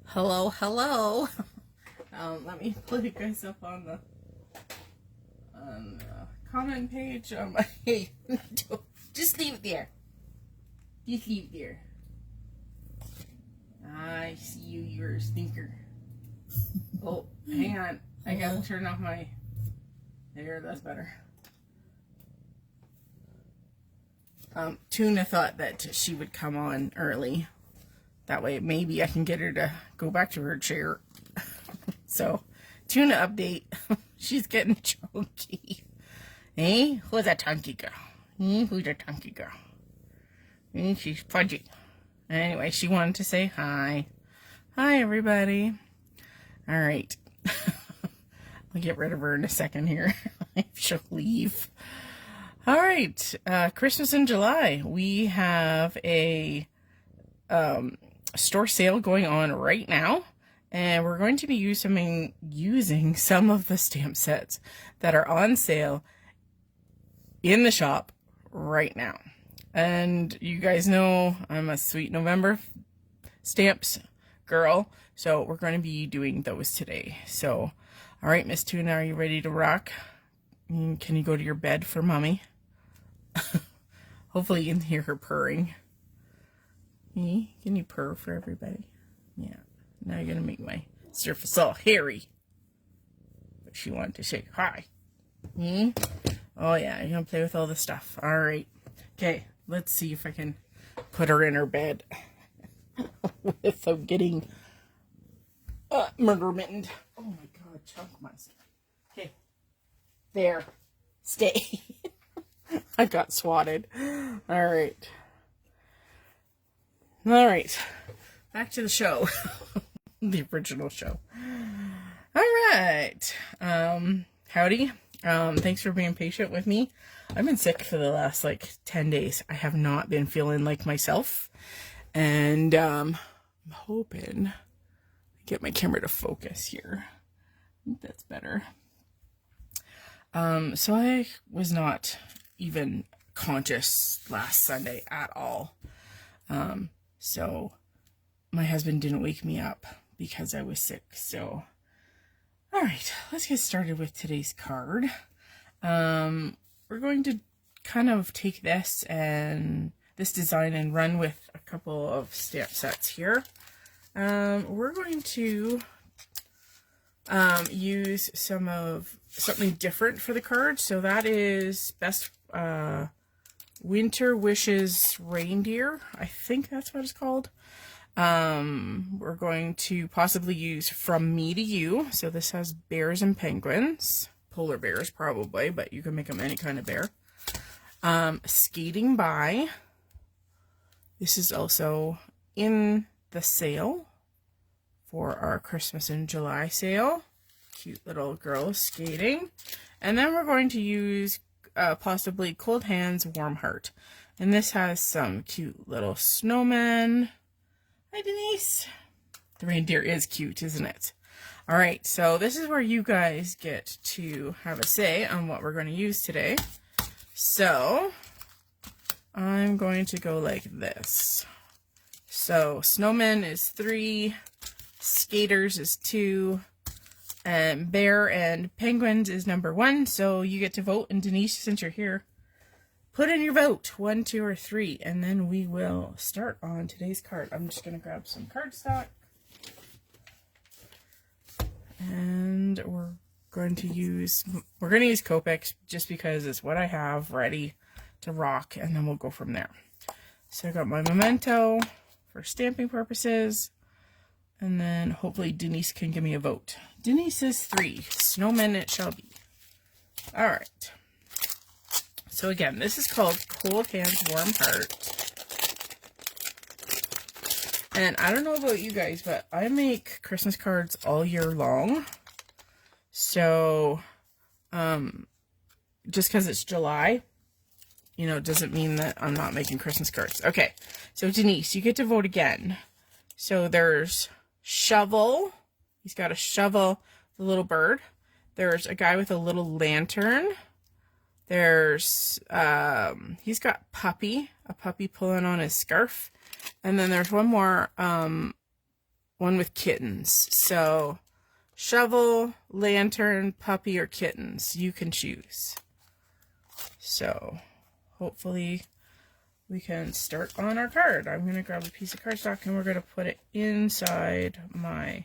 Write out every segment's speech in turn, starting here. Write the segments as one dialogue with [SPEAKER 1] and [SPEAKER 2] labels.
[SPEAKER 1] Hello, hello. Let me put you guys up on the comment page. Hey, just leave it there. Just leave it there. I see you. You're a stinker. Oh, hang on. I gotta turn off my. There, that's better. Tuna thought that she would come on early. That way, maybe I can get her to go back to her chair. So, Tuna update. She's getting chunky. Hey, who's that chunky girl? Who's that chunky girl? She's fudgy. Anyway, she wanted to say hi. Hi, everybody. All right. I'll get rid of her in a second here. She'll leave. All right. Christmas in July. We have a store sale going on right now. And we're going to be using some of the stamp sets that are on sale in the shop right now. And you guys know I'm a Sweet November stamps girl, so we're going to be doing those today. So, all right, Miss Tuna, are you ready to rock? Can you go to your bed for mommy? Hopefully you can hear her purring. Can you purr for everybody? Yeah. Now you're going to make my surface all hairy. But she wanted to say hi. Oh, yeah, you're going to play with all the stuff. All right. Okay, let's see if I can put her in her bed without getting murder mittened. Oh, my God, chunk monster. Okay, there. Stay. I got swatted. All right. All right. Back to the show. The original show. All right. Howdy. Thanks for being patient with me. I've been sick for the last 10 days. I have not been feeling like myself. And I'm hoping I get my camera to focus here. I think that's better. So I was not even conscious last Sunday at all. So my husband didn't wake me up because I was sick. So, all right, let's get started with today's card. We're going to kind of take this design and run with a couple of stamp sets here. We're going to use something different for the card. So that is Best Winter Wishes Reindeer. I think that's what it's called. We're going to possibly use From Me to You. So this has bears and penguins. Polar bears probably, but you can make them any kind of bear. Skating By. This is also in the sale for our Christmas in July sale. Cute little girl skating. And then we're going to use possibly Cold Hands, Warm Heart. And this has some cute little snowmen. Hi, Denise. The reindeer is cute, isn't it? All right, so this is where you guys get to have a say on what we're going to use today. So I'm going to go like this. So snowmen is 3, skaters is 2, and bear and penguins is number 1. So you get to vote, and Denise, since you're here, put in your vote, 1, 2, or 3, and then we will start on today's card. I'm just going to grab some cardstock. And we're going to use Copics just because it's what I have ready to rock, and then we'll go from there. So I got my memento for stamping purposes, and then hopefully Denise can give me a vote. Denise is 3. Snowmen it shall be. All right. So again, this is called Cold Hands, Warm Heart. And I don't know about you guys, but I make Christmas cards all year long. So, just because it's July, doesn't mean that I'm not making Christmas cards. Okay, so Denise, you get to vote again. So there's Shovel. He's got a shovel, the little bird. There's a guy with a little lantern. There's, he's got a puppy pulling on his scarf. And then there's one more, one with kittens. So shovel, lantern, puppy, or kittens. You can choose. So hopefully we can start on our card. I'm going to grab a piece of cardstock and we're going to put it inside my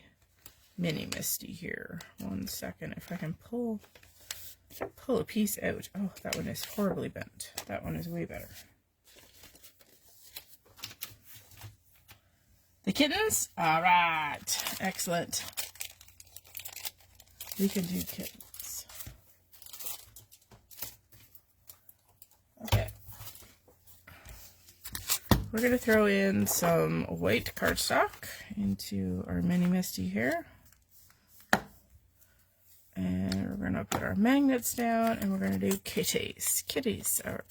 [SPEAKER 1] mini Misty here. 1 second. If I can pull a piece out. Oh, that one is horribly bent. That one is way better. The kittens? All right. Excellent. We can do kittens. Okay. We're going to throw in some white cardstock into our mini Misty here. And we're going to put our magnets down and we're going to do kitties. Kitties. All right.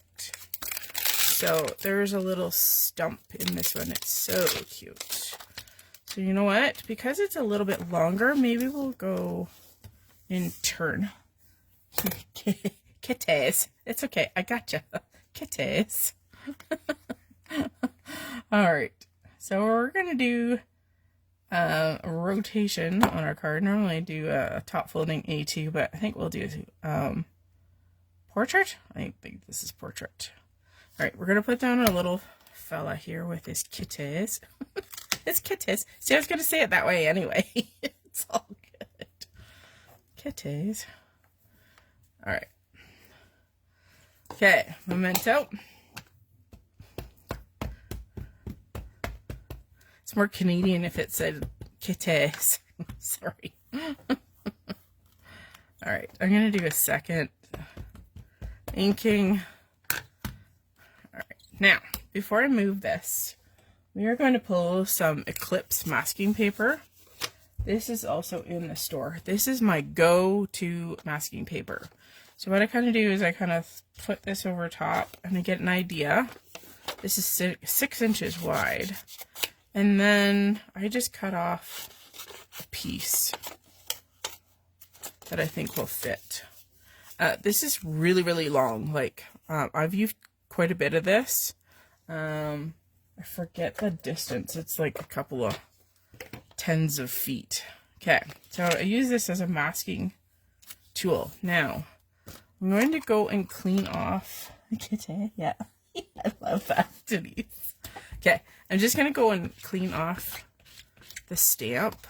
[SPEAKER 1] So there's a little stump in this one. It's so cute. So you know what? Because it's a little bit longer, maybe we'll go in turn. Kitties. It's okay. I gotcha. Kitties. All right. So we're going to do a rotation on our card. Normally I do a top folding A2, but I think we'll do portrait. I think this is portrait. All right, we're going to put down a little fella here with his kitties. It's kitties. See, I was going to say it that way anyway. It's all good. Kitties. All right. Okay, memento. It's more Canadian if it said kitties. Sorry. All right, I'm going to do a second inking. Now, before I move this, we are going to pull some Eclipse masking paper. This is also in the store. This is my go-to masking paper. So what I kind of do is I kind of put this over top and I get an idea. This is 6 inches wide. And then I just cut off a piece that I think will fit. This is really, really long. Like, I've used quite a bit of this. I forget the distance. It's like a couple of tens of feet. Okay, so I use this as a masking tool. Now, I'm going to go and clean off. Yeah, I love that, Denise. Okay, I'm just going to go and clean off the stamp.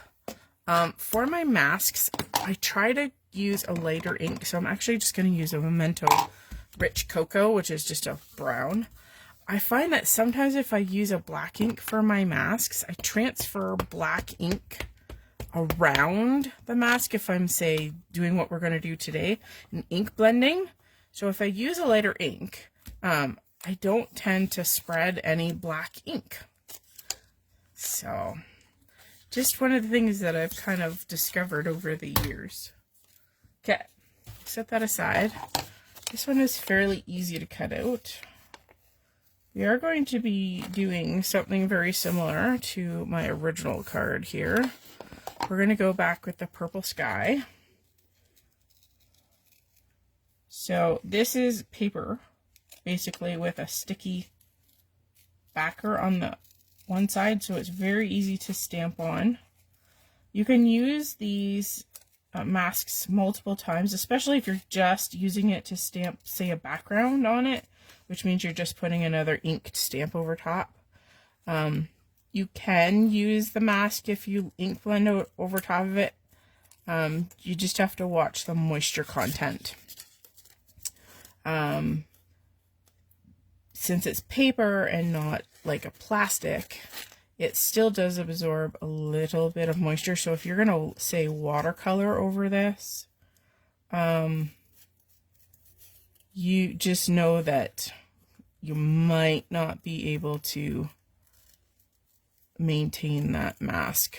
[SPEAKER 1] For my masks, I try to use a lighter ink, so I'm actually just going to use a Memento Rich Cocoa, which is just a brown. I find that sometimes if I use a black ink for my masks, I transfer black ink around the mask if I'm, say, doing what we're going to do today, in ink blending. So if I use a lighter ink, I don't tend to spread any black ink. So, just one of the things that I've kind of discovered over the years. Okay, set that aside. This one is fairly easy to cut out. We are going to be doing something very similar to my original card here. We're going to go back with the purple sky. So this is paper, basically with a sticky backer on the one side, so it's very easy to stamp on. You can use these masks multiple times, especially if you're just using it to stamp, say, a background on it, which means you're just putting another inked stamp over top. You can use the mask if you ink blend over top of it. You just have to watch the moisture content. Since it's paper and not like a plastic, it still does absorb a little bit of moisture. So if you're going to, say, watercolor over this, you just know that you might not be able to maintain that mask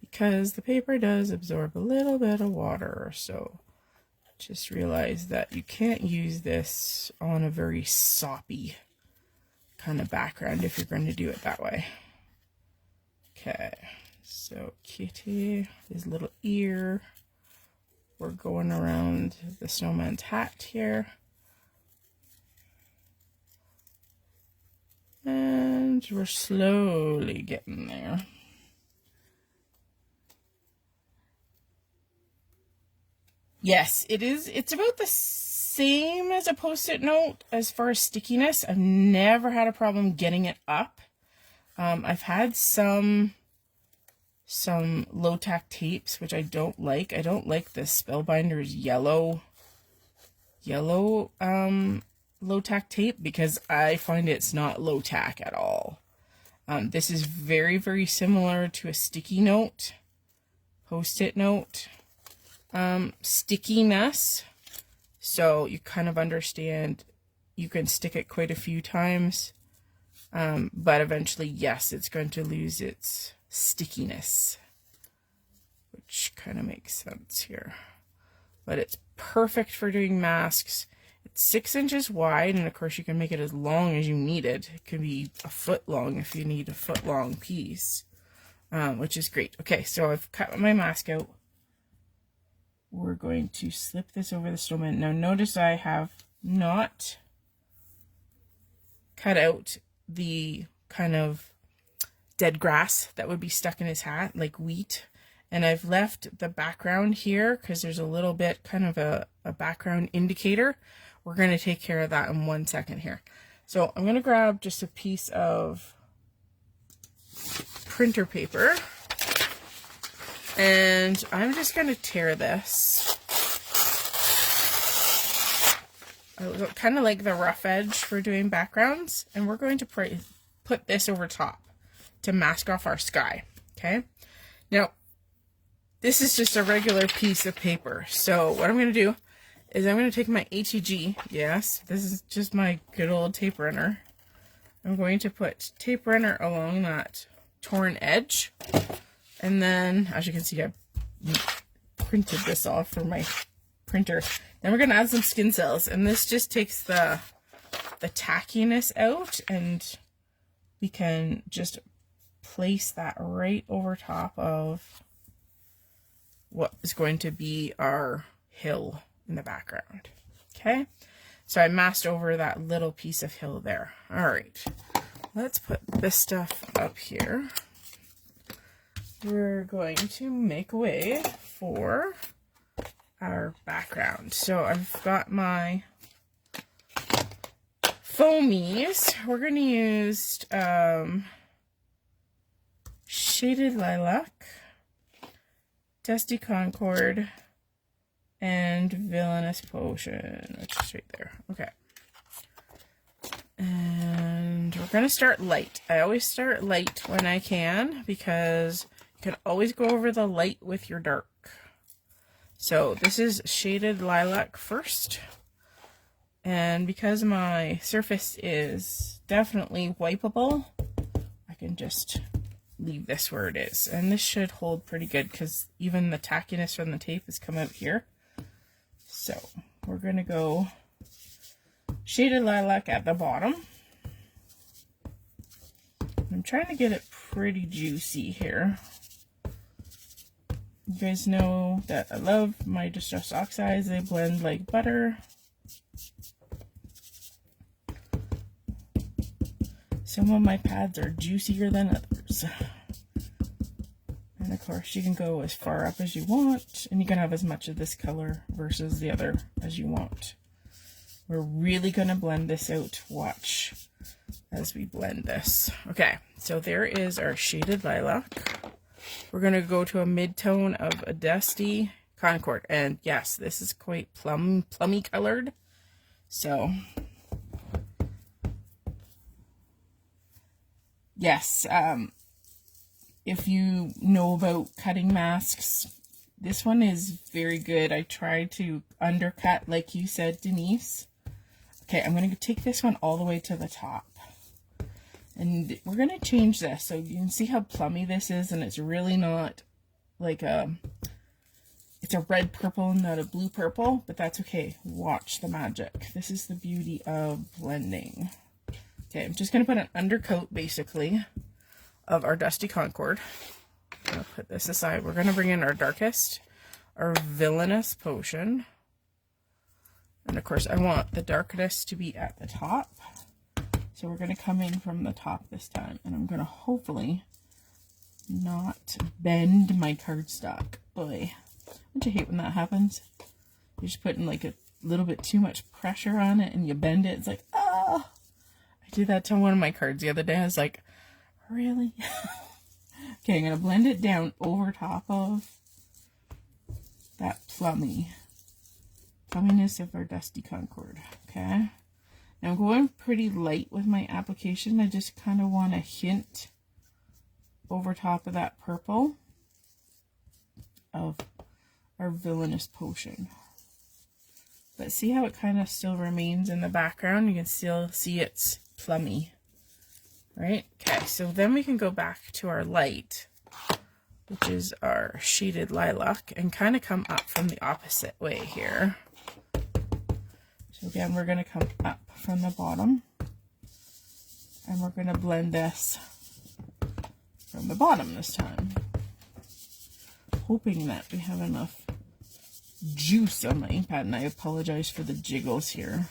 [SPEAKER 1] because the paper does absorb a little bit of water. So just realize that you can't use this on a very soppy kind of background if you're going to do it that way. Okay, so Kitty, his little ear. We're going around the snowman's hat here. And we're slowly getting there. Yes, it is. It's about the same as a Post-it note as far as stickiness. I've never had a problem getting it up. I've had some low-tack tapes, which I don't like. I don't like the Spellbinder's yellow low-tack tape because I find it's not low-tack at all. This is very, very similar to a sticky note, Post-it note stickiness. So you kind of understand you can stick it quite a few times, but eventually, yes, it's going to lose its stickiness, which kind of makes sense here. But it's perfect for doing masks. It's 6 inches wide, and of course you can make it as long as you need it. It can be a foot long if you need a foot long piece, which is great. Okay, so I've cut my mask out. We're going to slip this over the snowman. Now notice I have not cut out the kind of dead grass that would be stuck in his hat, like wheat. And I've left the background here because there's a little bit kind of a background indicator. We're going to take care of that in 1 second here. So I'm going to grab just a piece of printer paper. And I'm just going to tear this. I kind of like the rough edge for doing backgrounds. And we're going to put this over top to mask off our sky. Okay. Now, this is just a regular piece of paper. So what I'm going to do is I'm going to take my HEG. Yes, this is just my good old tape runner. I'm going to put tape runner along that torn edge. And then, as you can see, I printed this off for my printer. Then we're going to add some skin cells. And this just takes the tackiness out. And we can just place that right over top of what is going to be our hill in the background. Okay? So I masked over that little piece of hill there. All right. Let's put this stuff up here. We're going to make way for our background. So I've got my foamies. We're going to use Shaded Lilac, Dusty Concord, and Villainous Potion, which is right there. Okay. And we're going to start light. I always start light when I can because you can always go over the light with your dark. So this is Shaded Lilac first. And because my surface is definitely wipeable, I can just leave this where it is. And this should hold pretty good because even the tackiness from the tape has come out here. So we're going to go Shaded Lilac at the bottom. I'm trying to get it pretty juicy here. You guys know that I love my Distress Oxides. They blend like butter. Some of my pads are juicier than others. And of course you can go as far up as you want, and you can have as much of this color versus the other as you want. We're really going to blend this out. Watch as we blend this. Okay, so there is our Shaded Lilac. We're going to go to a mid-tone of a Dusty Concord. And yes, this is quite plummy colored. So, yes, if you know about cutting masks, this one is very good. I tried to undercut, like you said, Denise. Okay, I'm going to take this one all the way to the top. And we're going to change this. So you can see how plummy this is, and it's really not like it's a red purple, not a blue purple, but that's okay. Watch the magic. This is the beauty of blending. Okay, I'm just going to put an undercoat, basically, of our Dusty Concord. I'm going to put this aside. We're going to bring in our darkest, our Villainous Potion. And of course, I want the darkness to be at the top. So we're going to come in from the top this time, and I'm going to hopefully not bend my cardstock. Boy, don't you hate when that happens? You're just putting like a little bit too much pressure on it and you bend it. It's like, ah! I did that to one of my cards the other day. I was like, really? Okay, I'm going to blend it down over top of that plumminess of our Dusty Concord. Okay. Now I'm going pretty light with my application. I just kind of want to hint over top of that purple of our Villainous Potion. But see how it kind of still remains in the background? You can still see it's plummy, right? Okay, so then we can go back to our light, which is our Shaded Lilac, and kind of come up from the opposite way here. So again, we're going to come up from the bottom, and we're going to blend this from the bottom this time, hoping that we have enough juice on my ink pad, and I apologize for the jiggles here.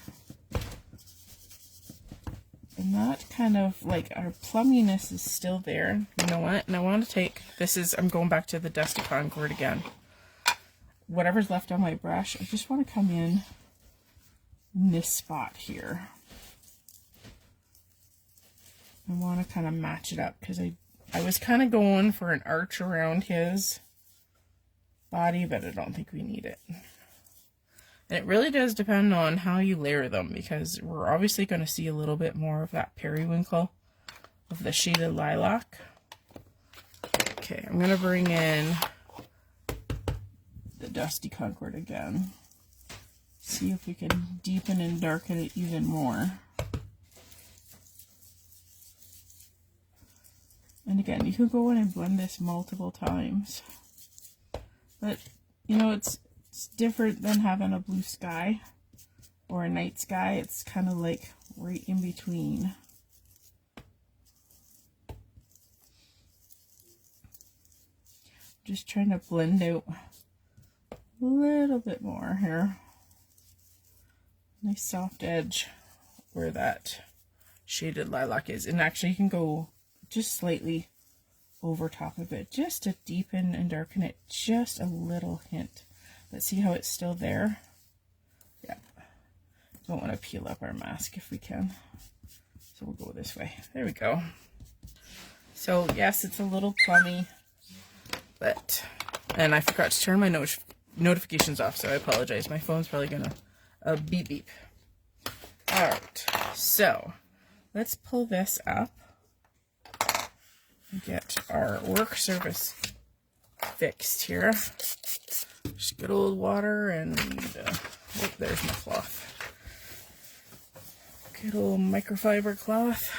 [SPEAKER 1] And that kind of, like, our plumminess is still there. You know what? And I want to take, I'm going back to the Dusty Concord again. Whatever's left on my brush, I just want to come in this spot here. I want to kind of match it up, because I was kind of going for an arch around his body, but I don't think we need it. And it really does depend on how you layer them, because we're obviously going to see a little bit more of that periwinkle of the Shaded Lilac. Okay, I'm going to bring in the Dusty Concord again. See if we can deepen and darken it even more. And again, you can go in and blend this multiple times. But, you know, it's different than having a blue sky or a night sky. It's kind of like right in between. Just trying to blend out a little bit more here. Nice soft edge where that Shaded Lilac is. And actually you can go just slightly over top of it, just to deepen and darken it just a little hint. But see how it's still there? Yeah. Don't want to peel up our mask if we can. So we'll go this way. There we go. So yes, it's a little plummy, but, and I forgot to turn my notifications off, so I apologize. My phone's probably gonna beep beep. All right, so let's pull this up. Get our work surface fixed here. Just good old water and, oh, there's my cloth. Good old microfiber cloth.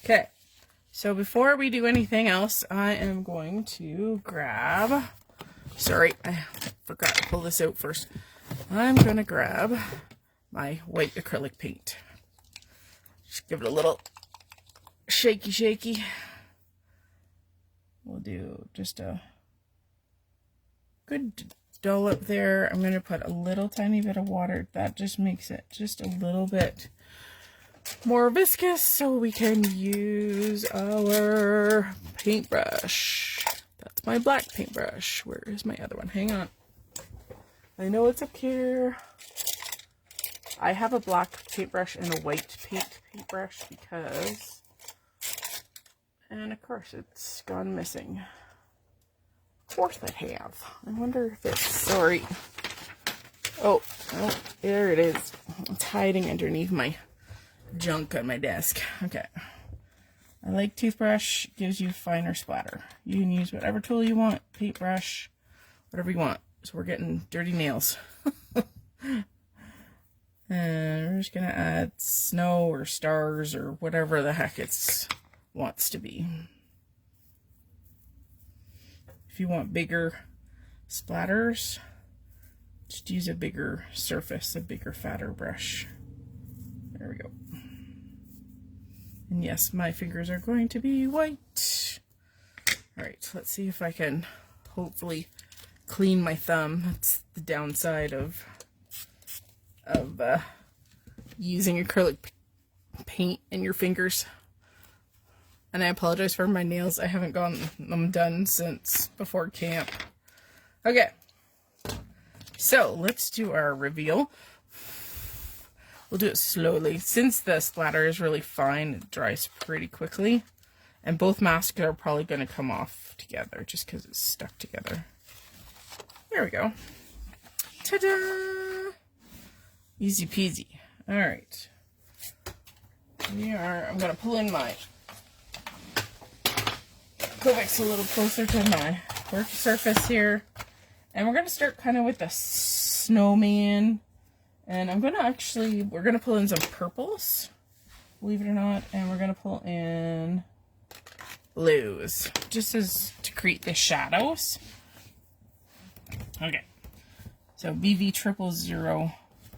[SPEAKER 1] Okay, so before we do anything else, I am going to grab, sorry, I forgot to pull this out first. I'm going to grab my white acrylic paint. Just give it a little shaky. We'll do just a good dollop there. I'm going to put a little tiny bit of water. That just makes it just a little bit more viscous so we can use our paintbrush. That's my black paintbrush. Where is my other one? Hang on. I know it's up here. I have a black paintbrush and a white paintbrush because... and of course it's gone missing. Of course I have. I wonder if it's, sorry. Oh, there it is. It's hiding underneath my junk on my desk. Okay. I like toothbrush, gives you finer splatter. You can use whatever tool you want, paintbrush, whatever you want. So we're getting dirty nails. And we're just gonna add snow or stars or whatever the heck it wants to be. If you want bigger splatters, just use a bigger surface, a bigger, fatter brush. There we go. And yes, my fingers are going to be white. All right, let's see if I can hopefully clean my thumb. That's the downside of using acrylic paint in your fingers. And I apologize for my nails. I haven't gotten them done since before camp. Okay. So let's do our reveal. We'll do it slowly. Since the splatter is really fine, it dries pretty quickly. And both masks are probably going to come off together just because it's stuck together. There we go. Ta-da! Easy peasy. All right. I'm going to pull in my Copics a little closer to my work surface here. And we're going to start kind of with the snowman. And we're going to pull in some purples, believe it or not. And we're going to pull in blues, just as to create the shadows. Okay. So BV000.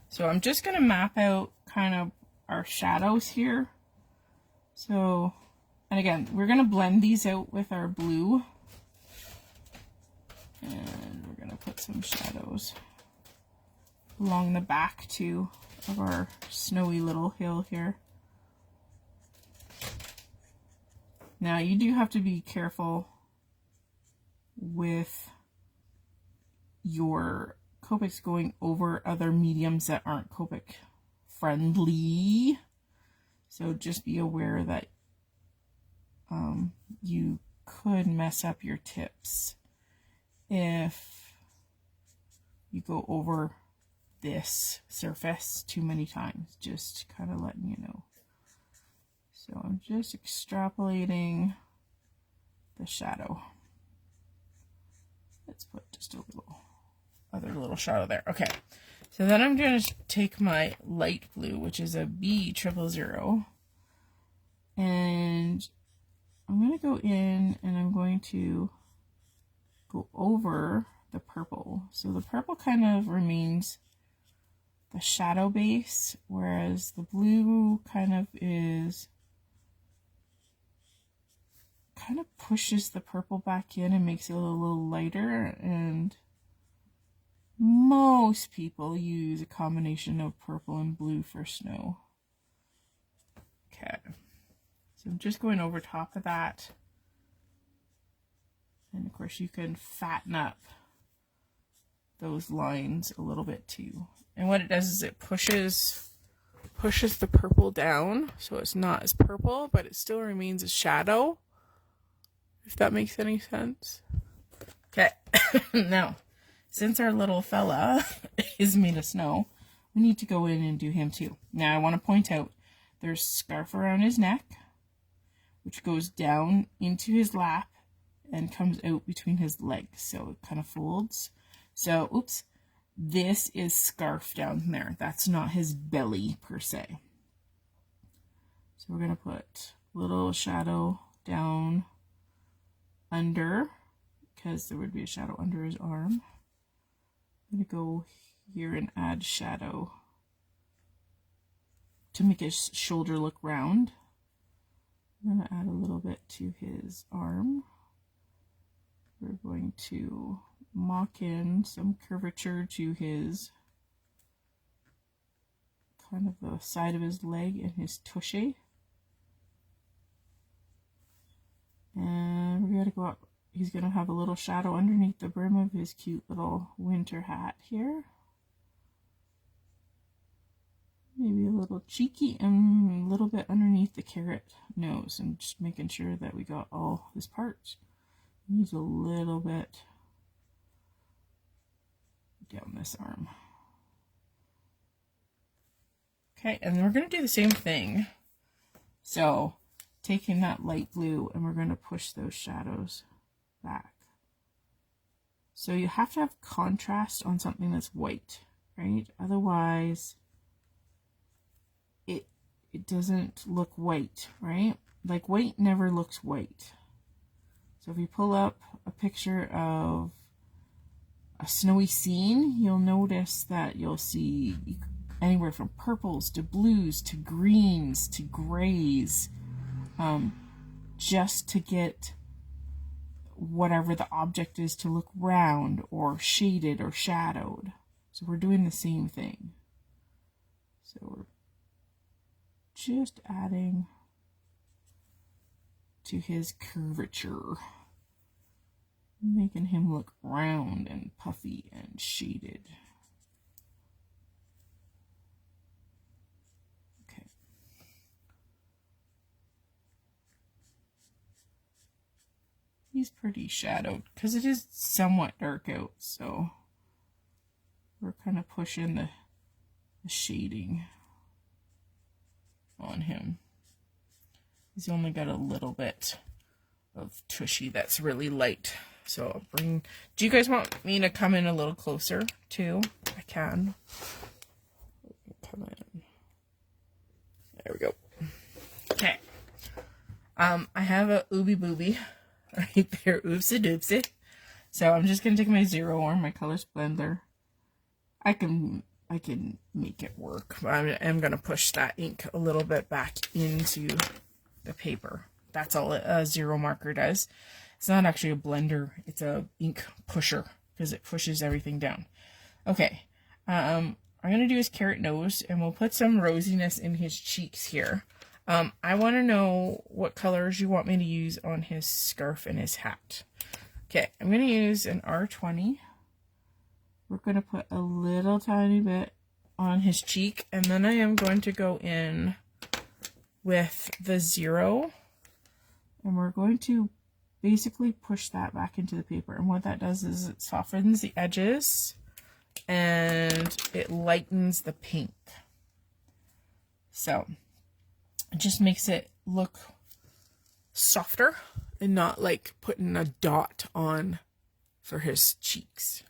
[SPEAKER 1] So I'm just going to map out kind of our shadows here. So, and again, we're going to blend these out with our blue. And we're going to put some shadows along the back too of our snowy little hill here. Now you do have to be careful with your Copics going over other mediums that aren't Copic friendly. So just be aware that you could mess up your tips if you go over this surface too many times. Just kind of letting you know. So I'm just extrapolating the shadow. Let's put just a other little shadow there. Okay. So then I'm going to take my light blue, which is a B000, and I'm going to go in and I'm going to go over the purple. So the purple kind of remains the shadow base, whereas the blue kind of pushes the purple back in and makes it a little lighter. And most people use a combination of purple and blue for snow. Okay, so I'm just going over top of that. And of course you can fatten up those lines a little bit too. And what it does is it pushes the purple down, so it's not as purple, but it still remains a shadow, if that makes any sense. Okay, now, since our little fella is made of snow, we need to go in and do him too. Now I want to point out there's a scarf around his neck, which goes down into his lap and comes out between his legs, so it kind of folds. So, oops, this is scarf down there. That's not his belly per se. So we're going to put a little shadow down under, because there would be a shadow under his arm. I'm going to go here and add shadow to make his shoulder look round. I'm going to add a little bit to his arm. We're going to mock in some curvature to his kind of the side of his leg and his tushy. And we're going to go up. He's going to have a little shadow underneath the brim of his cute little winter hat here. Maybe a little cheeky and a little bit underneath the carrot nose, and just making sure that we got all his parts. Use a little bit down this arm. Okay, and then we're going to do the same thing. So, taking that light blue, and we're going to push those shadows back. So you have to have contrast on something that's white, right? Otherwise, it doesn't look white, right? Like white never looks white. So if you pull up a picture of a snowy scene, you'll notice that you'll see anywhere from purples to blues to greens to grays, just to get whatever the object is to look round or shaded or shadowed. So we're doing the same thing. So we're just adding to his curvature, making him look round and puffy and shaded. Okay. He's pretty shadowed because it is somewhat dark out, so we're kind of pushing the shading on him. He's only got a little bit of tushy that's really light. So I'll bring, do you guys want me to come in a little closer too? I can. Come in. There we go. Okay. I have a ooby booby right there. Oopsie doopsie. So I'm just going to take my 0 my colors blender. I can make it work. I'm going to push that ink a little bit back into the paper. That's all a 0 marker does. It's not actually a blender, it's a ink pusher because it pushes everything down. Okay, I'm going to do his carrot nose, and we'll put some rosiness in his cheeks here. I want to know what colors you want me to use on his scarf and his hat. Okay, I'm going to use an R20. We're going to put a little tiny bit on his cheek, and then I am going to go in with the 0, and we're going to basically push that back into the paper. And what that does is it softens the edges and it lightens the pink. So it just makes it look softer and not like putting a dot on for his cheeks.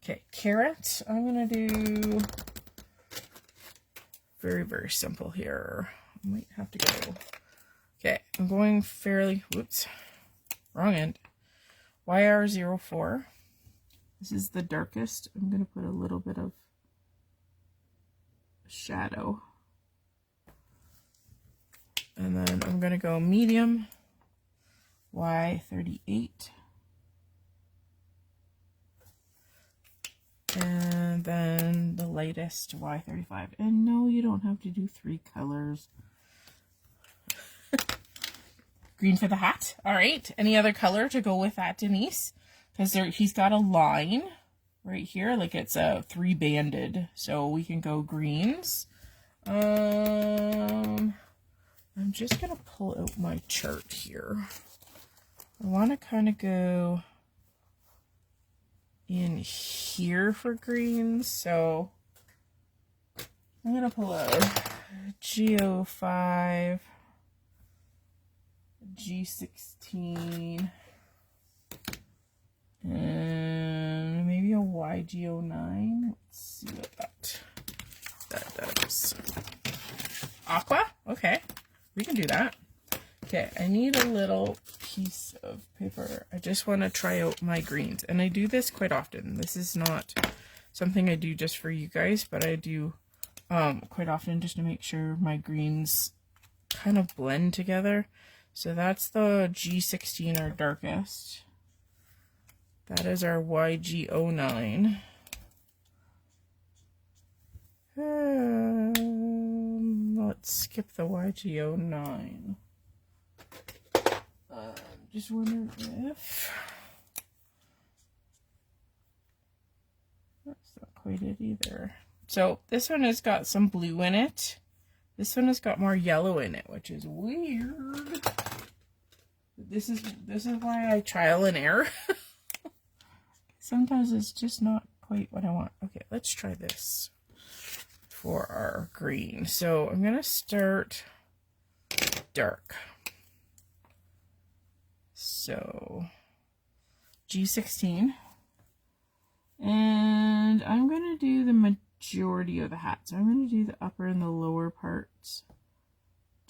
[SPEAKER 1] Okay, carrot, I'm gonna do very, very simple here. I might have to go. Okay, I'm going fairly, whoops, wrong end. YR04. This is the darkest. I'm going to put a little bit of shadow. And then I'm going to go medium, Y38. And then the lightest, Y35. And no, you don't have to do 3 colors. Green for the hat. All right. Any other color to go with that, Denise? Because he's got a line right here, like it's a 3-banded. So we can go greens. I'm just gonna pull out my chart here. I want to kind of go in here for greens. So I'm gonna pull a G05. G16 and maybe a YG09. Let's see what that does. Aqua? Okay, we can do that. Okay, I need a little piece of paper. I just want to try out my greens, and I do this quite often. This is not something I do just for you guys, but I do quite often just to make sure my greens kind of blend together. So that's the G16, our darkest. That is our YG09. Let's skip the YG09. Just wondering if... That's not quite it either. So this one has got some blue in it. This one has got more yellow in it, which is weird. This is why I trial and error. Sometimes it's just not quite what I want. Okay, let's try this for our green. So I'm gonna start dark. So G16. And I'm gonna do the majority of the hat. So I'm going to do the upper and the lower parts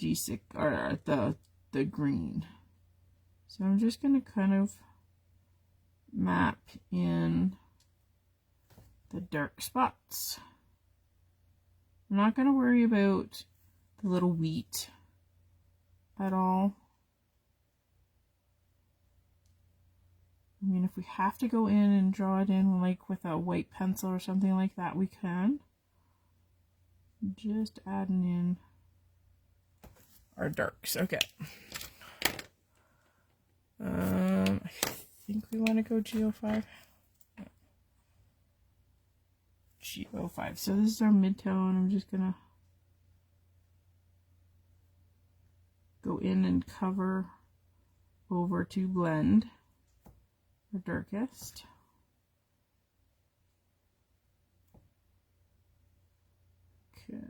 [SPEAKER 1] G6 or the green. So I'm just going to kind of map in the dark spots. I'm not going to worry about the little wheat at all. I mean, if we have to go in and draw it in like with a white pencil or something like that, we can. Just adding in our darks. Okay. I think we want to go GO5. GO5. So this is our mid-tone. I'm just gonna go in and cover over to blend our darkest. Okay.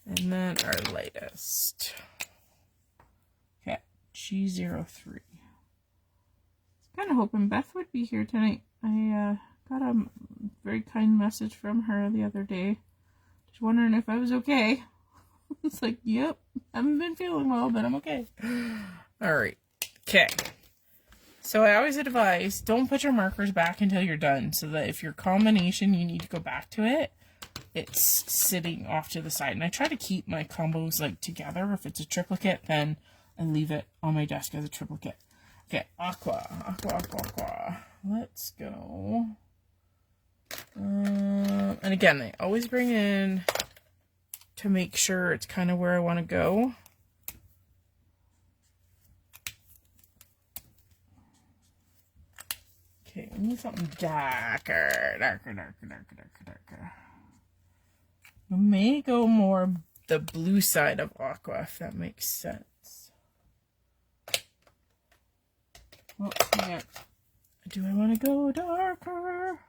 [SPEAKER 1] And then our lightest. Okay, G03. Kind of hoping Beth would be here tonight. I got a very kind message from her the other day. Just wondering if I was okay. It's like, yep, haven't been feeling well, but I'm okay. Alright, okay. So I always advise, don't put your markers back until you're done, so that if your combination, you need to go back to it, it's sitting off to the side. And I try to keep my combos like together. If it's a triplicate, then I leave it on my desk as a triplicate. Okay, aqua. Let's go. And again, I always bring in to make sure it's kind of where I want to go. Okay, we need something darker. I may go more the blue side of aqua, if that makes sense. Oh, yeah. Do I want to go darker?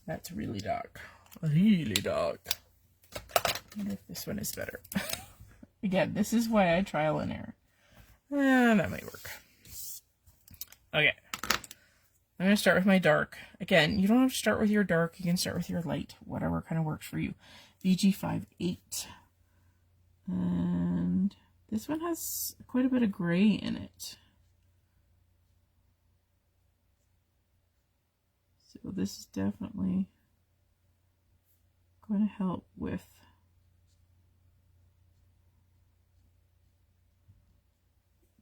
[SPEAKER 1] That's really dark. Really dark. I wonder if this one is better. Again, this is why I trial and error. That might work. Okay. I'm going to start with my dark. Again, you don't have to start with your dark. You can start with your light. Whatever kind of works for you. VG58. And this one has quite a bit of gray in it. So this is definitely going to help with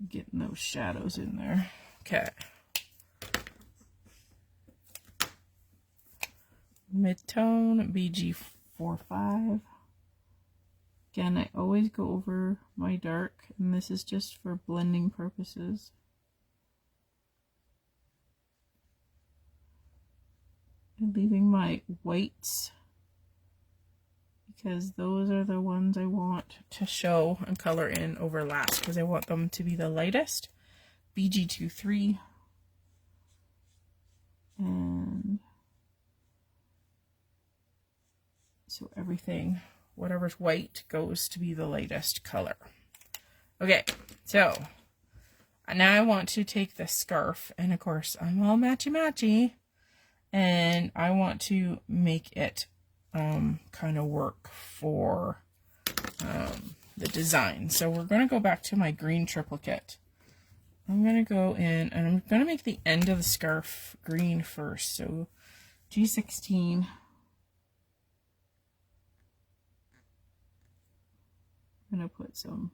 [SPEAKER 1] getting those shadows in there. Okay. Mid-tone, BG45. Again, I always go over my dark, and this is just for blending purposes. And leaving my whites, because those are the ones I want to show and color in over last, because I want them to be the lightest. BG23. And so everything, whatever's white, goes to be the lightest color. Okay, so now I want to take the scarf, and of course I'm all matchy-matchy, and I want to make it kind of work for the design. So we're going to go back to my green triplicate. I'm going to go in, and I'm going to make the end of the scarf green first. So G16. I'm going to put some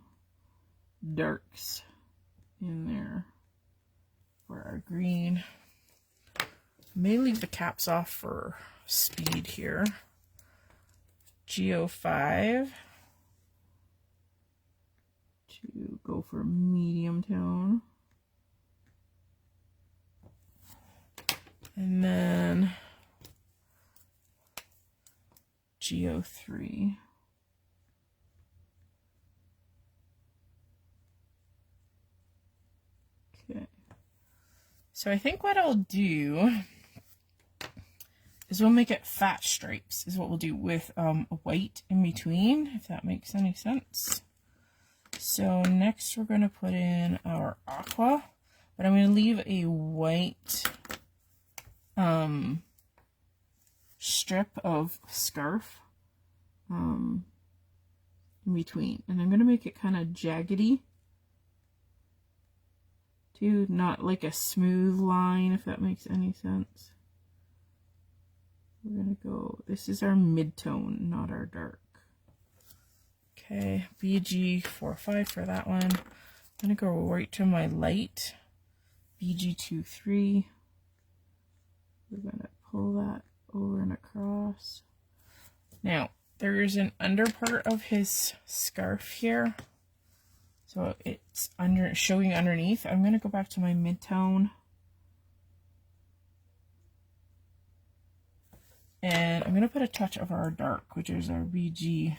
[SPEAKER 1] darks in there for our green. May leave the caps off for speed here. GO5 to go for medium tone. And then GO3. Okay. So I think what I'll do is we'll make it fat stripes, is what we'll do, with a white in between, if that makes any sense. So next we're going to put in our aqua, but I'm going to leave a white strip of scarf in between. And I'm going to make it kind of jaggedy too, not like a smooth line, if that makes any sense. We're going to go, this is our mid-tone, not our dark. Okay, BG45 for that one. I'm going to go right to my light, BG23. We're going to pull that over and across. Now, there is an under part of his scarf here. So it's showing underneath. I'm going to go back to my mid-tone. And I'm going to put a touch of our dark, which is our BG57.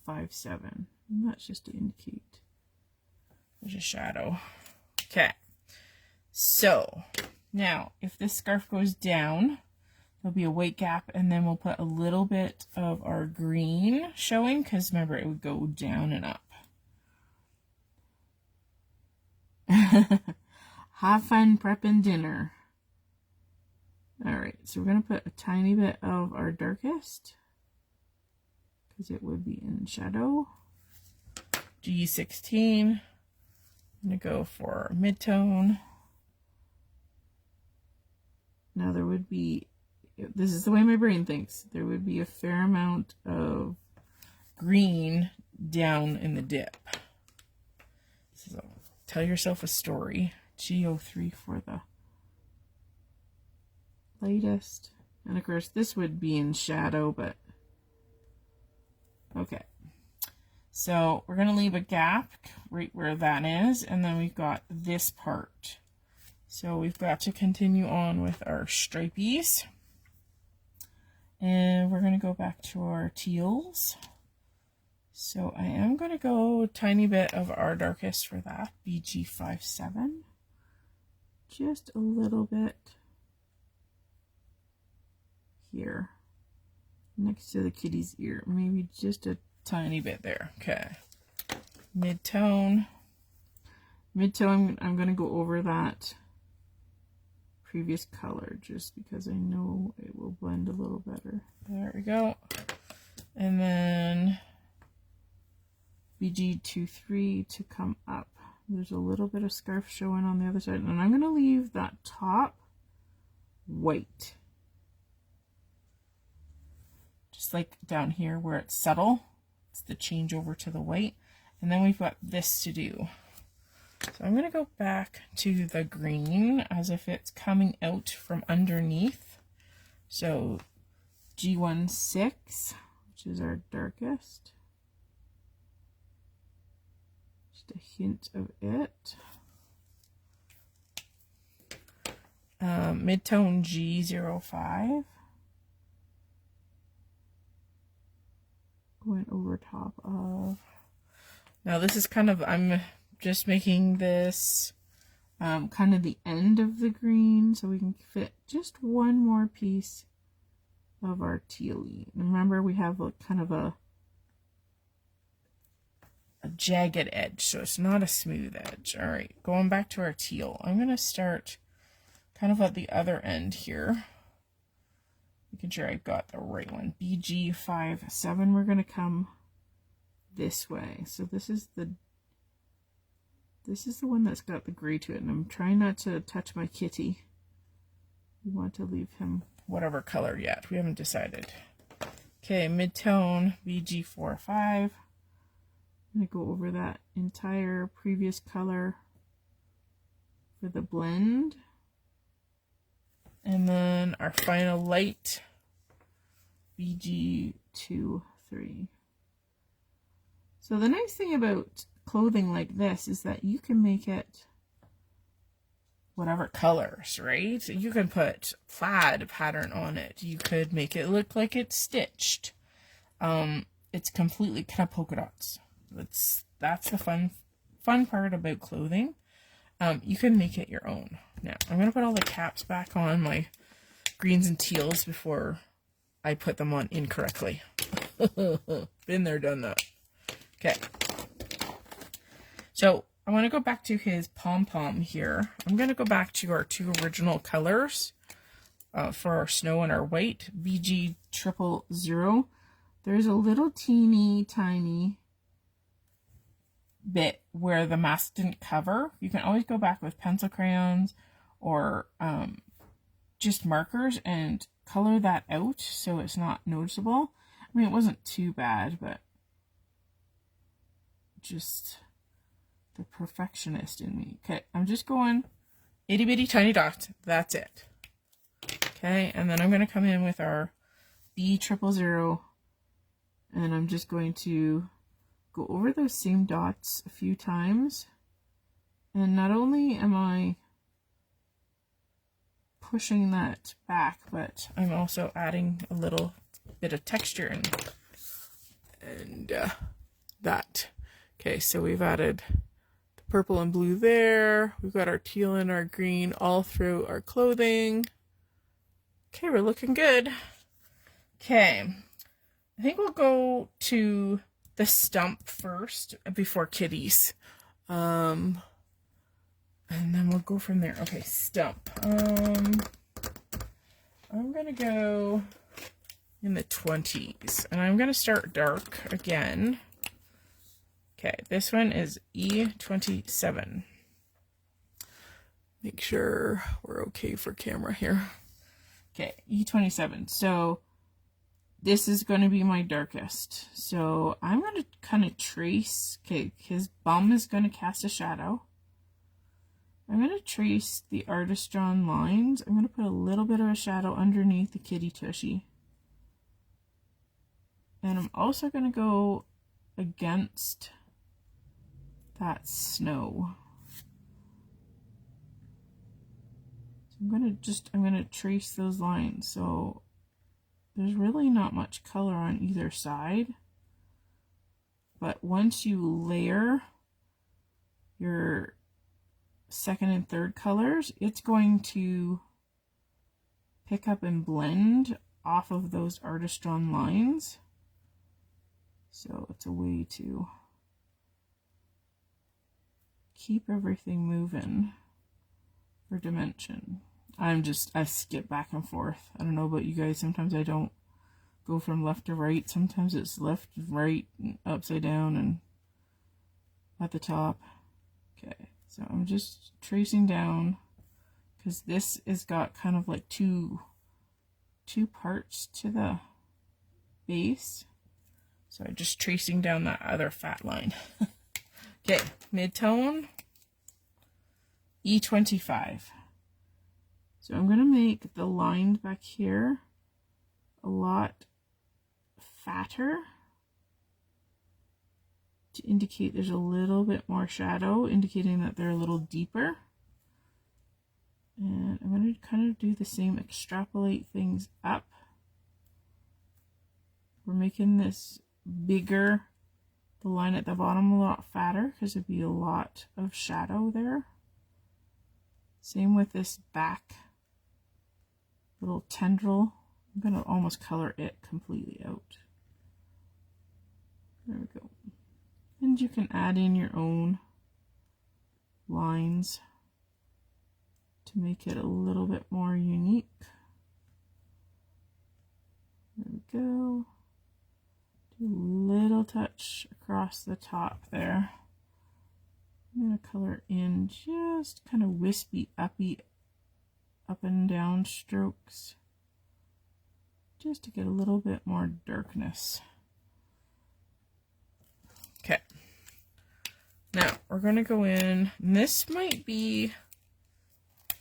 [SPEAKER 1] And that's just to indicate there's a shadow. Okay. So now if this scarf goes down, there'll be a white gap, and then we'll put a little bit of our green showing, because remember, it would go down and up. Have fun prepping dinner. Alright, so we're going to put a tiny bit of our darkest, because it would be in shadow. G16. I'm going to go for mid-tone. Now there would be, this is the way my brain thinks, there would be a fair amount of green down in the dip. So tell yourself a story. G03 for the lightest. And of course this would be in shadow, but okay. So we're going to leave a gap right where that is, and then we've got this part. So we've got to continue on with our stripies. And we're going to go back to our teals. So I am going to go a tiny bit of our darkest for that, BG57. Just a little bit here, next to the kitty's ear. Maybe just a tiny bit there. Okay. Mid-tone. Mid-tone, I'm going to go over that previous color just because I know it will blend a little better. There we go. And then BG23 to come up. There's a little bit of scarf showing on the other side, and I'm going to leave that top white. Just like down here where it's subtle, it's the change over to the white. And then we've got this to do. So I'm going to go back to the green as if it's coming out from underneath. So G16, which is our darkest. Just a hint of it. Mid-tone G05. Going over top of. Now this is kind of, I'm just making this kind of the end of the green so we can fit just one more piece of our tealy. Remember, we have a kind of a jagged edge, so it's not a smooth edge. All right, going back to our teal, I'm going to start kind of at the other end here, making sure I got the right one. BG57, we're going to come this way. So this is the one that's got the gray to it, and I'm trying not to touch my kitty. We want to leave him whatever color yet. We haven't decided. Okay, mid-tone BG45. I'm going to go over that entire previous color for the blend. And then our final light, BG23. So the nice thing about clothing like this is that you can make it whatever colors, right? You can put plaid pattern on it. You could make it look like it's stitched. It's completely kind of polka dots. That's the fun part about clothing. You can make it your own. Now, I'm going to put all the caps back on my greens and teals before I put them on incorrectly. Been there, done that. Okay. So, I want to go back to his pom-pom here. I'm going to go back to our two original colors for our snow and our white, BG000. There's a little teeny tiny bit where the mask didn't cover. You can always go back with pencil crayons or just markers and color that out so it's not noticeable. I mean, it wasn't too bad, but just the perfectionist in me. Okay, I'm just going itty bitty tiny dots. That's it. Okay, and then I'm going to come in with our B000, and I'm just going to go over those same dots a few times. And not only am I pushing that back, but I'm also adding a little bit of texture and that. Okay, so we've added the purple and blue there. We've got our teal and our green all through our clothing. Okay, we're looking good. Okay, I think we'll go to the stump first before kitties. And then we'll go from there. Okay, stump. I'm gonna go in the 20s, and I'm gonna start dark again. Okay, this one is E27. Make sure we're okay for camera here. Okay, E27. So this is going to be my darkest. So I'm going to kind of trace. Okay, his bum is going to cast a shadow. I'm going to trace the artist drawn lines. I'm going to put a little bit of a shadow underneath the kitty tushy. And I'm also going to go against that snow. So I'm going to trace those lines. So there's really not much color on either side. But once you layer your second and third colors, it's going to pick up and blend off of those artist drawn lines. So it's a way to keep everything moving for dimension. I skip back and forth. I don't know about you guys, sometimes I don't go from left to right. Sometimes it's left, right, and upside down and at the top. Okay, so I'm just tracing down because this has got kind of like two parts to the base. So I'm just tracing down that other fat line. Okay, mid-tone, E25. So I'm going to make the lines back here a lot fatter to indicate there's a little bit more shadow, indicating that they're a little deeper. And I'm going to kind of do the same, extrapolate things up. We're making this bigger, the line at the bottom a lot fatter because there'd be a lot of shadow there. Same with this back little tendril. I'm going to almost color it completely out. There we go. And you can add in your own lines to make it a little bit more unique. There we go. Do a little touch across the top there. I'm going to color in just kind of wispy, uppy, up and down strokes, just to get a little bit more darkness. Okay, now we're going to go in, and this might be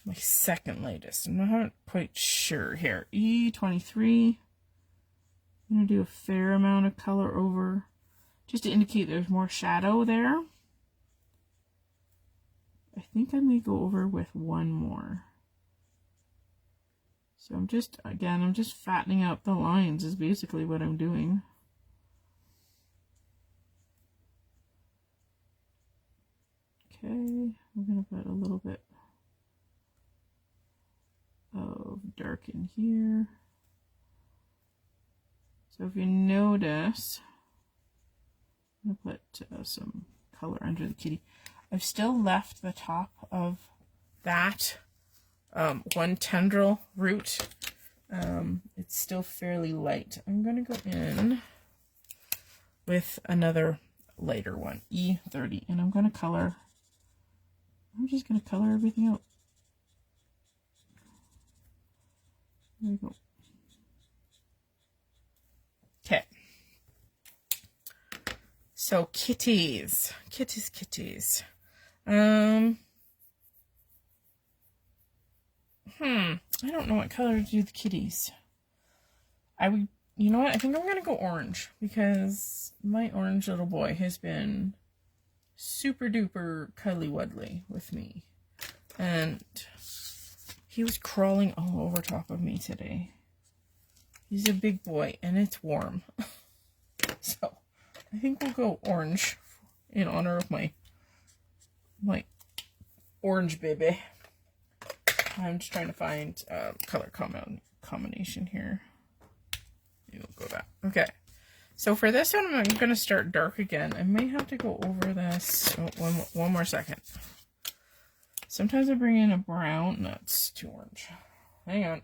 [SPEAKER 1] my second lightest. I'm not quite sure here. E23. I'm going to do a fair amount of color over, just to indicate there's more shadow there. I think I may go over with one more. So I'm just fattening out the lines is basically what I'm doing. Okay, we're going to put a little bit of dark in here. So if you notice, I'm going to put some color under the kitty. I've still left the top of that one tendril root. It's still fairly light. I'm going to go in with another lighter one, E30, and I'm just going to color everything out. There we go. Okay. So kitties. I don't know what color to do the kitties. I would you know what? I think I'm going to go orange because my orange little boy has been super duper cuddly wuddly with me. And he was crawling all over top of me today. He's a big boy and it's warm. So I think we'll go orange in honor of my orange baby. I'm just trying to find a color combination here. Maybe we'll go that. Okay. So for this one, I'm going to start dark again. I may have to go over this. Oh, one more second. Sometimes I bring in a brown. No, it's too orange. Hang on.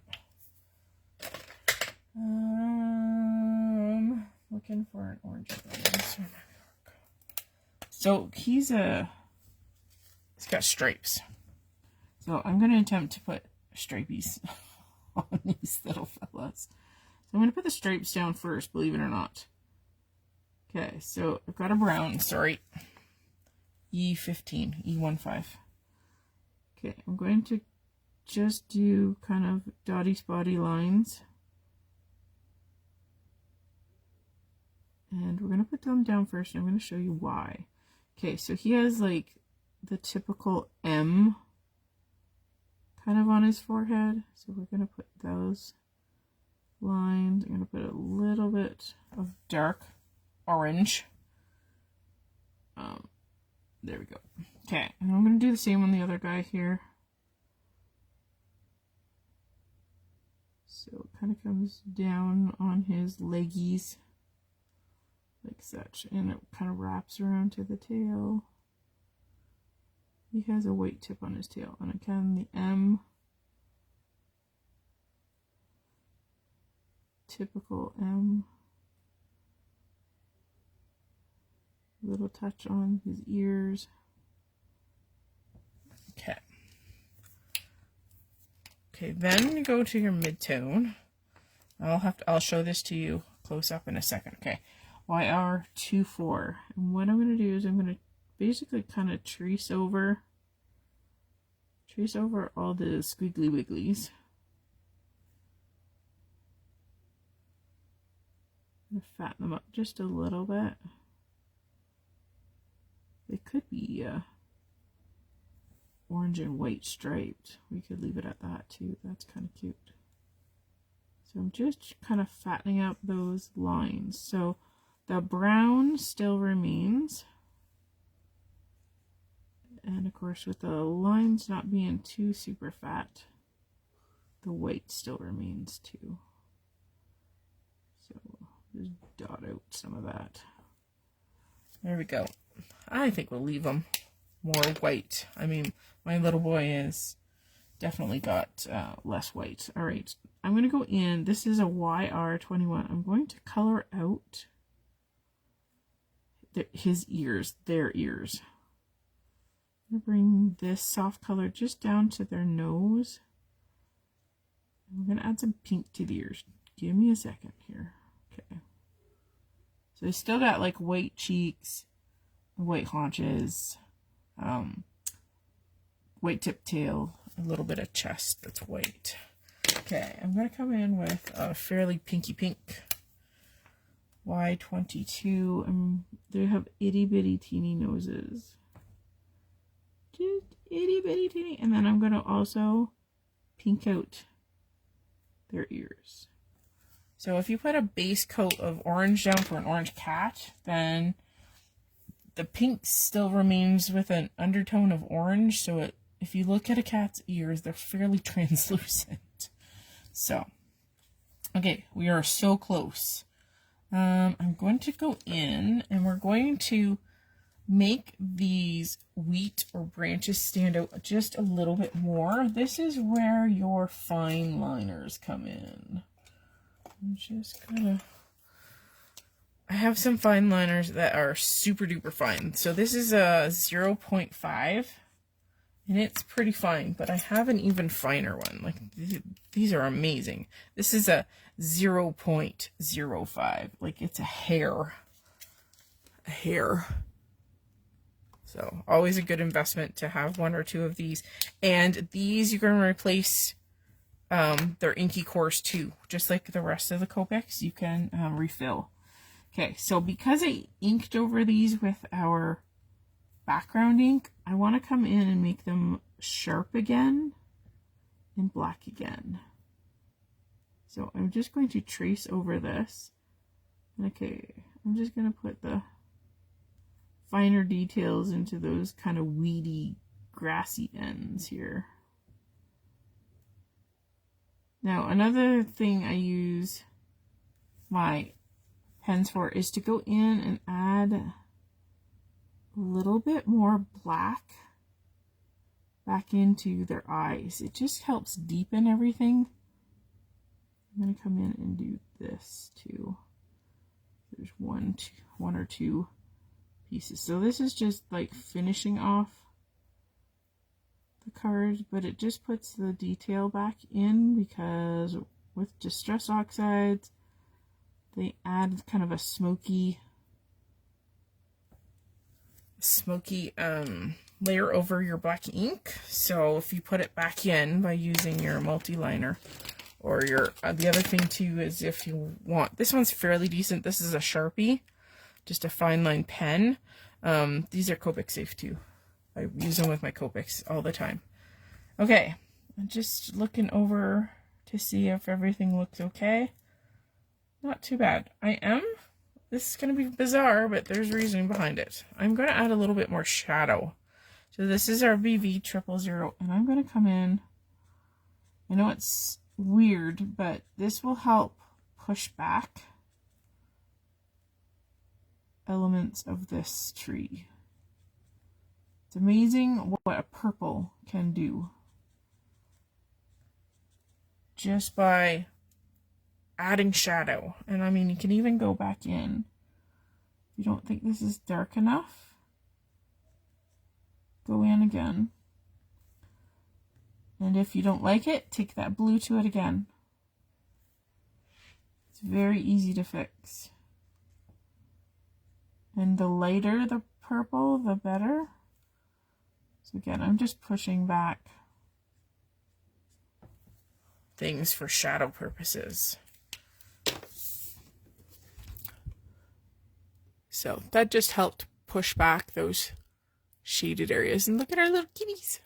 [SPEAKER 1] Looking for an orange. So he's got stripes. So I'm going to attempt to put stripies on these little fellas. So I'm going to put the stripes down first, believe it or not. Okay, so I've got a brown, sorry. E15. Okay, I'm going to just do kind of dotty spotty lines. And we're going to put them down first, and I'm going to show you why. Okay, so he has like the typical M kind of on his forehead. So we're going to put those lines. I'm going to put a little bit of dark orange. There we go. Okay, and I'm going to do the same on the other guy here. So it kind of comes down on his leggies like such, and it kind of wraps around to the tail. He has a white tip on his tail, and again the M, typical M. Little touch on his ears. Okay. Okay, then you go to your mid-tone. I'll show this to you close up in a second. Okay. YR24. And what I'm going to do is I'm going to basically kind of trace over all the squiggly wigglies. I'm going to fatten them up just a little bit. They could be orange and white striped. We could leave it at that too. That's kind of cute. So I'm just kind of fattening up those lines. So the brown still remains. And of course, with the lines not being too super fat, the white still remains too. So just dot out some of that. There we go. I think we'll leave them more white. I mean, my little boy is definitely got less white. All right, I'm going to go in. This is a YR21. I'm going to color out his ears, their ears. I'm going to bring this soft color just down to their nose. I'm going to add some pink to the ears. Give me a second here. Okay. So they still got like white cheeks, white haunches, white tip tail, a little bit of chest that's white. Okay, I'm going to come in with a fairly pinky pink Y22. They have itty bitty teeny noses. Just itty bitty teeny. And then I'm going to also pink out their ears. So if you put a base coat of orange down for an orange cat, then the pink still remains with an undertone of orange. So if you look at a cat's ears, they're fairly translucent. So, okay, we are so close. I'm going to go in and we're going to make these wheat or branches stand out just a little bit more. This is where your fine liners come in. I'm just gonna... I have some fine liners that are super duper fine. So this is a 0.5 and it's pretty fine, but I have an even finer one. Like these are amazing. This is a 0.05. Like it's a hair. So always a good investment to have one or two of these. And these you're going to replace they're inky cores too. Just like the rest of the Copics, you can refill. Okay, so because I inked over these with our background ink, I want to come in and make them sharp again and black again. So I'm just going to trace over this. Okay, I'm just going to put the finer details into those kind of weedy, grassy ends here. Now, another thing I use my pens for is to go in and add a little bit more black back into their eyes. It just helps deepen everything. I'm going to come in and do this too. There's one or two pieces. So this is just like finishing off the card, but it just puts the detail back in, because with Distress Oxides, they add kind of a smoky layer over your black ink. So if you put it back in by using your multi-liner, or your the other thing too is if you want, this one's fairly decent. This is a Sharpie, just a fine line pen. These are Copic safe too. I use them with my Copics all the time. Okay, I'm just looking over to see if everything looks okay. Not too bad. This is going to be bizarre, but there's reasoning behind it. I'm going to add a little bit more shadow. So this is our BV000, and I'm going to come in. I know it's weird, but this will help push back elements of this tree. It's amazing what a purple can do just by adding shadow. And I mean, you can even go back in. If you don't think this is dark enough, go in again. And if you don't like it, take that blue to it again. It's very easy to fix. And the lighter the purple, the better. So again, I'm just pushing back things for shadow purposes. So that just helped push back those shaded areas. And look at our little kitties.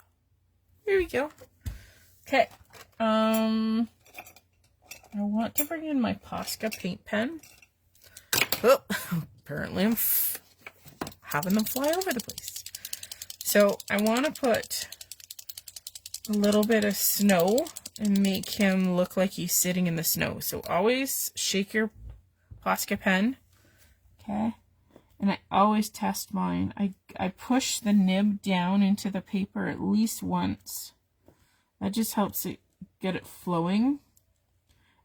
[SPEAKER 1] There we go. Okay. I want to bring in my Posca paint pen. Oh, apparently I'm having them fly over the place. So I want to put a little bit of snow and make him look like he's sitting in the snow. So always shake your Posca pen. Okay. And I always test mine. I push the nib down into the paper at least once. That just helps it get it flowing.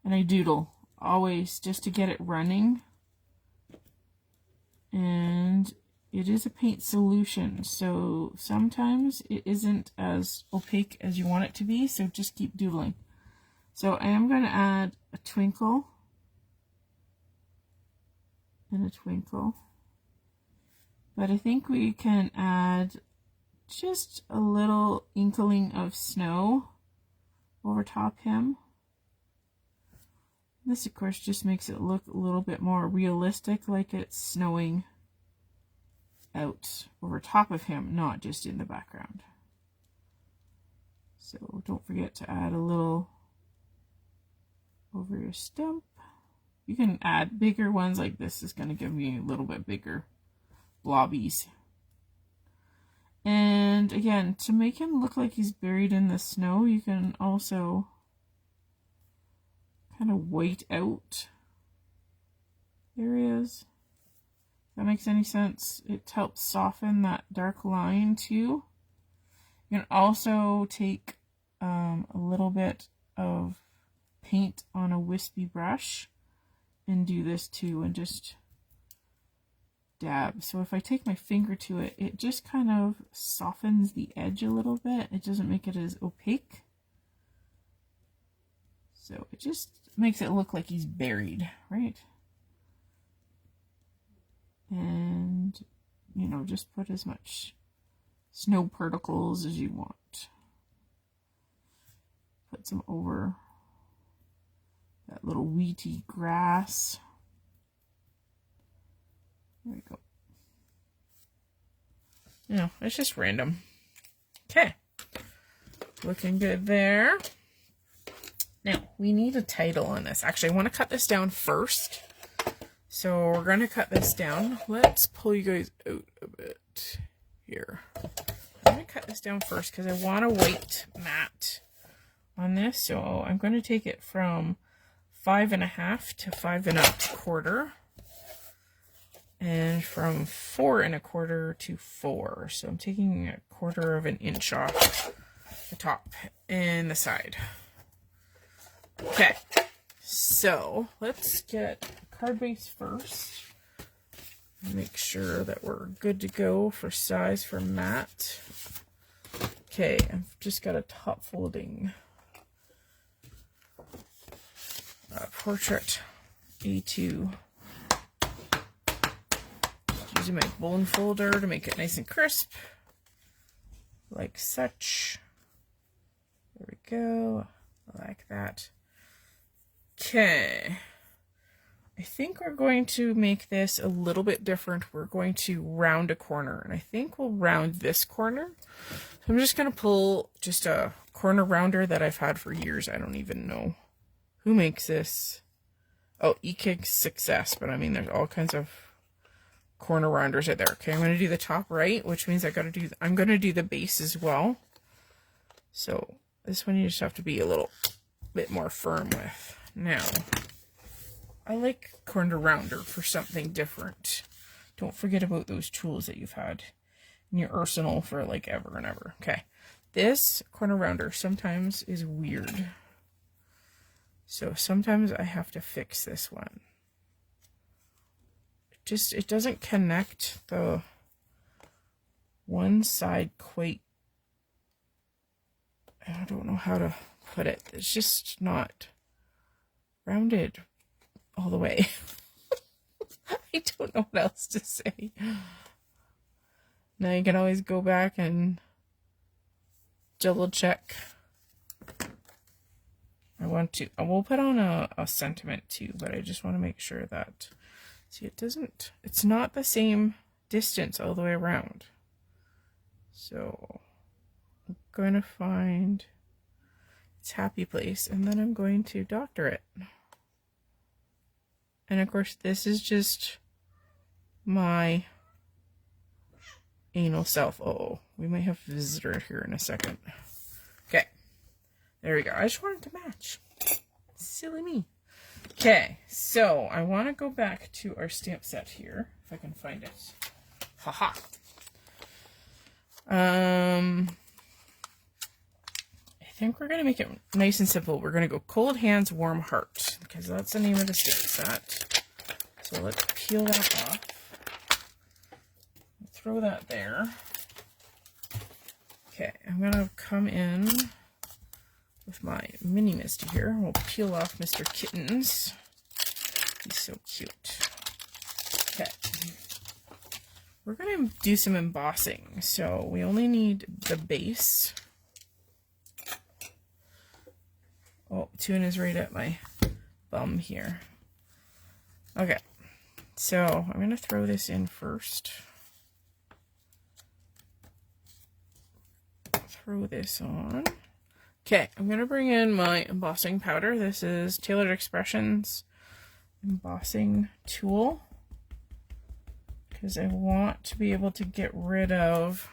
[SPEAKER 1] And I doodle always just to get it running. And it is a paint solution, so sometimes it isn't as opaque as you want it to be, so just keep doodling. So I am going to add a twinkle and a twinkle. But I think we can add just a little inkling of snow over top him. This, of course, just makes it look a little bit more realistic, like it's snowing out over top of him, not just in the background. So don't forget to add a little over your stump. You can add bigger ones, like this is going to give me a little bit bigger blobbies. And again, to make him look like he's buried in the snow, you can also kind of white out areas. If that makes any sense. It helps soften that dark line too. You can also take a little bit of paint on a wispy brush and do this too, and just dab. So if I take my finger to it, it just kind of softens the edge a little bit. It doesn't make it as opaque. So it just makes it look like he's buried, right? And, you know, just put as much snow particles as you want. Put some over That little wheaty grass. There we go. No, it's just random. Okay. Looking good there. Now, we need a title on this. Actually, I want to cut this down first. So we're going to cut this down. Let's pull you guys out a bit here. I'm going to cut this down first because I want a white mat on this. So I'm going to take it from 5.5 to 5 1/4. And from 4 1/4 to 4. So I'm taking 1/4 of an inch off the top and the side. Okay, so let's get the card base first. Make sure that we're good to go for size for mat. Okay, I've just got a top folding portrait A2. Using my bone folder to make it nice and crisp, like such. There we go, like that. Okay, I think we're going to make this a little bit different. We're going to round a corner, and I think we'll round this corner. So I'm just going to pull just a corner rounder that I've had for years. I don't even know who makes this. Oh, E-Kick Success, but I mean, there's all kinds of corner rounders out there. Okay, I'm going to do the top right, which means I'm going to do the base as well. So this one you just have to be a little bit more firm with. Now, I like corner rounder for something different. Don't forget about those tools that you've had in your arsenal for like ever and ever. Okay, this corner rounder sometimes is weird. So sometimes I have to fix this one. It doesn't connect the one side quite. I don't know how to put it. It's just not rounded all the way. I don't know what else to say. Now you can always go back and double check. I will put on a sentiment too, but I just want to make sure that, see, it's not the same distance all the way around. So I'm going to find its happy place, and then I'm going to doctor it. And of course, this is just my anal self. Oh, we might have a visitor here in a second. Okay, there we go. I just wanted to match. Silly me. Okay, so I want to go back to our stamp set here, if I can find it. Haha. I think we're going to make it nice and simple. We're going to go Cold Hands, Warm Heart, because that's the name of the stamp set. So let's peel that off. Throw that there. Okay, I'm going to come in with my mini Misty here. We'll peel off Mr. Kittens. He's so cute. Okay. We're going to do some embossing. So we only need the base. Oh, Tune is right at my bum here. Okay. So I'm going to throw this in first. Throw this on. Okay, I'm going to bring in my embossing powder. This is Tailored Expressions embossing tool, because I want to be able to get rid of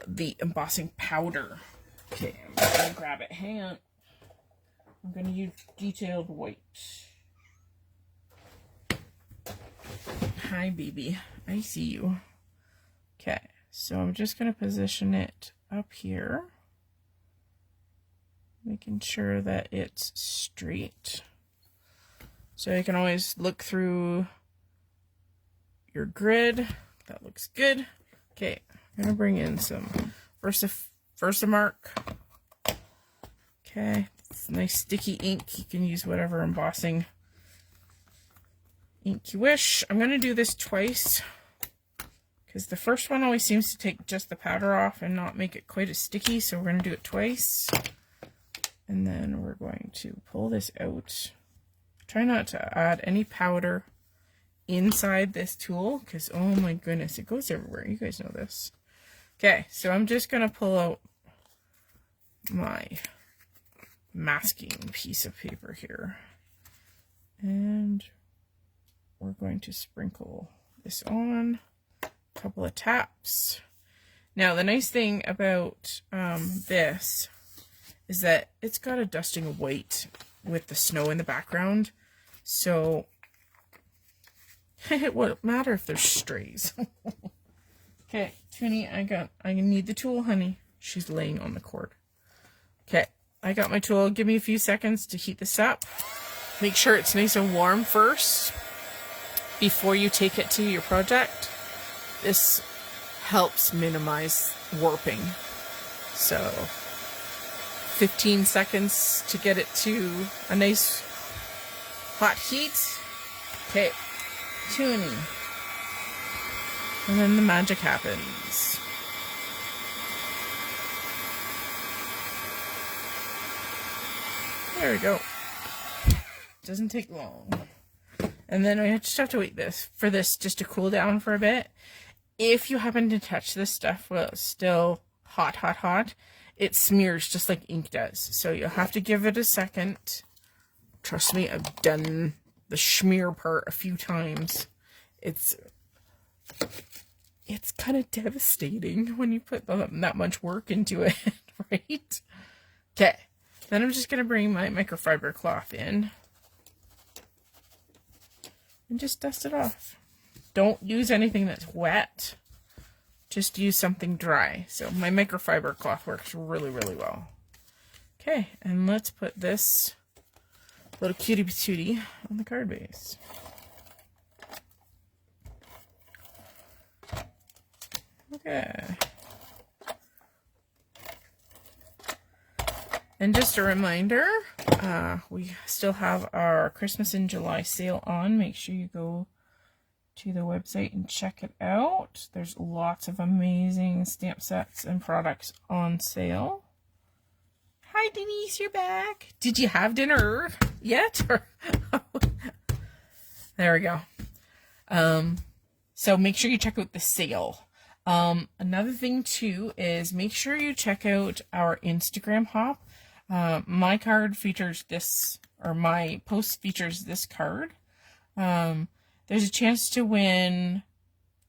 [SPEAKER 1] the embossing powder. Okay, I'm going to grab it. Hang on. I'm going to use Detailed White. Hi, baby. I see you. Okay, so I'm just going to position it up here, making sure that it's straight. So you can always look through your grid. That looks good. Okay, I'm going to bring in some Versamark. Okay, it's nice sticky ink. You can use whatever embossing ink you wish. I'm going to do this twice, because the first one always seems to take just the powder off and not make it quite as sticky, so we're going to do it twice. And then we're going to pull this out. Try not to add any powder inside this tool because, oh my goodness, it goes everywhere. You guys know this. Okay, so I'm just going to pull out my masking piece of paper here. And we're going to sprinkle this on. A couple of taps. Now, the nice thing about this is that it's got a dusting of white with the snow in the background. So it won't matter if there's strays. Okay, Toonie, I need the tool, honey. She's laying on the cord. Okay, I got my tool. Give me a few seconds to heat this up. Make sure it's nice and warm first before you take it to your project. This helps minimize warping. So 15 seconds to get it to a nice hot heat. Okay, tuning. And then the magic happens. There we go. Doesn't take long. And then I just have to wait for this just to cool down for a bit. If you happen to touch this stuff while it's still hot, it smears just like ink does. So you'll have to give it a second. Trust me, I've done the smear part a few times. It's kind of devastating when you put that much work into it, right? Okay, then I'm just going to bring my microfiber cloth in and just dust it off. Don't use anything that's wet. Just use something dry. So my microfiber cloth works really, really well. Okay, and let's put this little cutie patootie on the card base. Okay. And just a reminder, we still have our Christmas in July sale on. Make sure you go to the website and check it out. There's lots of amazing stamp sets and products on sale. Hi Denise, you're back. Did you have dinner yet? There we go. So make sure you check out the sale. Another thing too is make sure you check out our Instagram hop. My card features this, or my post features this card. There's a chance to win.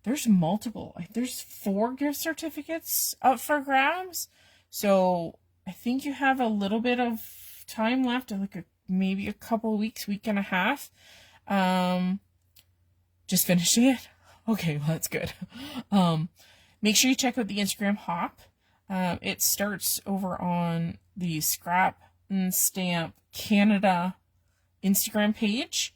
[SPEAKER 1] There's multiple. There's 4 gift certificates up for grabs. So I think you have a little bit of time left, like maybe a couple weeks, week and a half. Just finishing it. Okay, well, that's good. Make sure you check out the Instagram hop. It starts over on the Scrap and Stamp Canada Instagram page.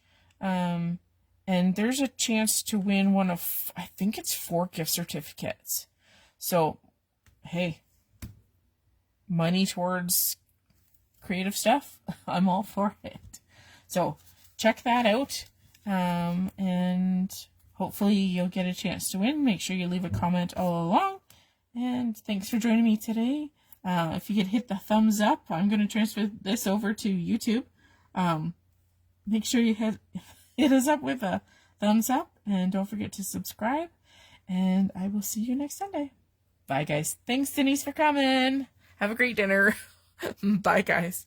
[SPEAKER 1] And there's a chance to win one of, I think it's 4 gift certificates. So, hey, money towards creative stuff. I'm all for it. So, check that out. And hopefully you'll get a chance to win. Make sure you leave a comment all along. And thanks for joining me today. If you could hit the thumbs up, I'm going to transfer this over to YouTube. Make sure you hit us up with a thumbs up, and don't forget to subscribe, and I will see you next Sunday. Bye, guys. Thanks, Denise, for coming. Have a great dinner. Bye, guys.